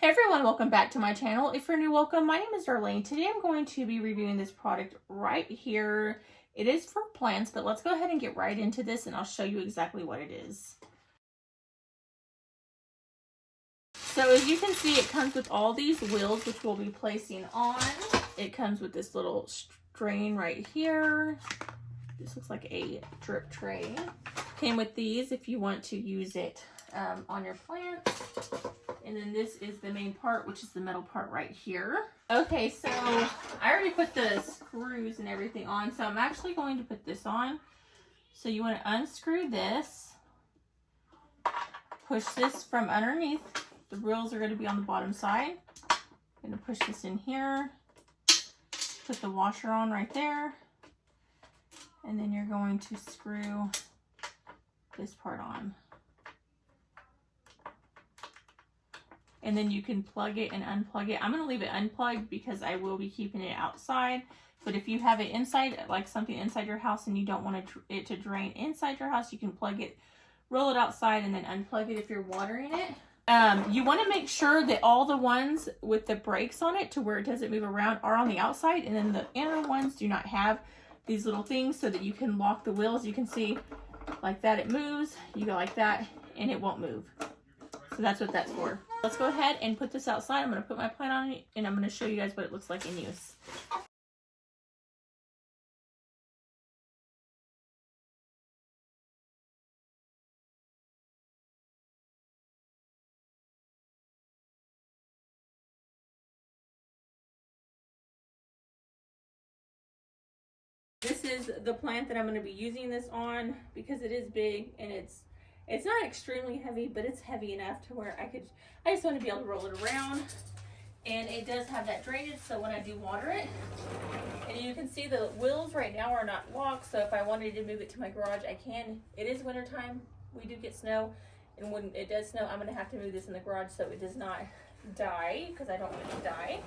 Hey everyone, welcome back to my channel. If you're new, welcome. My name is Darlene. Today I'm going to be reviewing this product right here. It is for plants, but let's go ahead and get right into this and I'll show you exactly what it is. So as you can see, it comes with all these wheels, which we'll be placing on. It comes with this little strain right here. This looks like a drip tray. Came with these if you want to use it on your plants. And then this is the main part, which is the metal part right here. Okay, so I already put the screws and everything on, so I'm actually going to put this on. So you want to unscrew this, push this from underneath. The wheels are going to be on the bottom side. I'm going to push this in here, put the washer on right there, and then you're going to screw this part on. And then you can plug it and unplug it. I'm going to leave it unplugged because I will be keeping it outside. But if you have it inside, like something inside your house, and you don't want it to drain inside your house, you can plug it, roll it outside, and then unplug it if you're watering it. You want to make sure that all the ones with the brakes on it to where it doesn't move around are on the outside. And then the inner ones do not have these little things so that you can lock the wheels. You can see like that it moves. You go like that and it won't move. So that's what that's for. Let's go ahead and put this outside. I'm going to put my plant on it and I'm going to show you guys what it looks like in use. This is the plant that I'm going to be using this on because it is big and it's not extremely heavy, but it's heavy enough to where I just want to be able to roll it around. And it does have that drainage, so when I do water it, and you can see the wheels right now are not locked, so if I wanted to move it to my garage, I can. It is winter time, we do get snow, and when it does snow, I'm going to have to move this in the garage so it does not die, because I don't want it to die.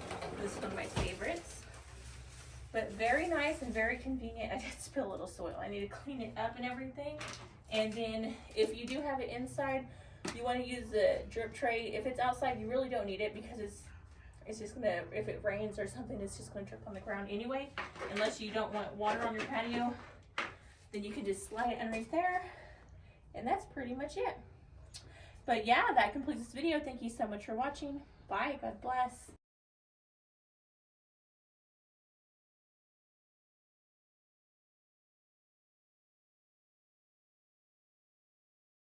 This is one of my favorites. But very nice and very convenient. I did spill a little soil. I need to clean it up and everything. And then if you do have it inside, you want to use the drip tray. If it's outside, you really don't need it because it's just gonna, if it rains or something, it's just gonna drip on the ground anyway. Unless you don't want water on your patio, then you can just slide it underneath there. And that's pretty much it. But yeah, that completes this video. Thank you so much for watching. Bye, God bless.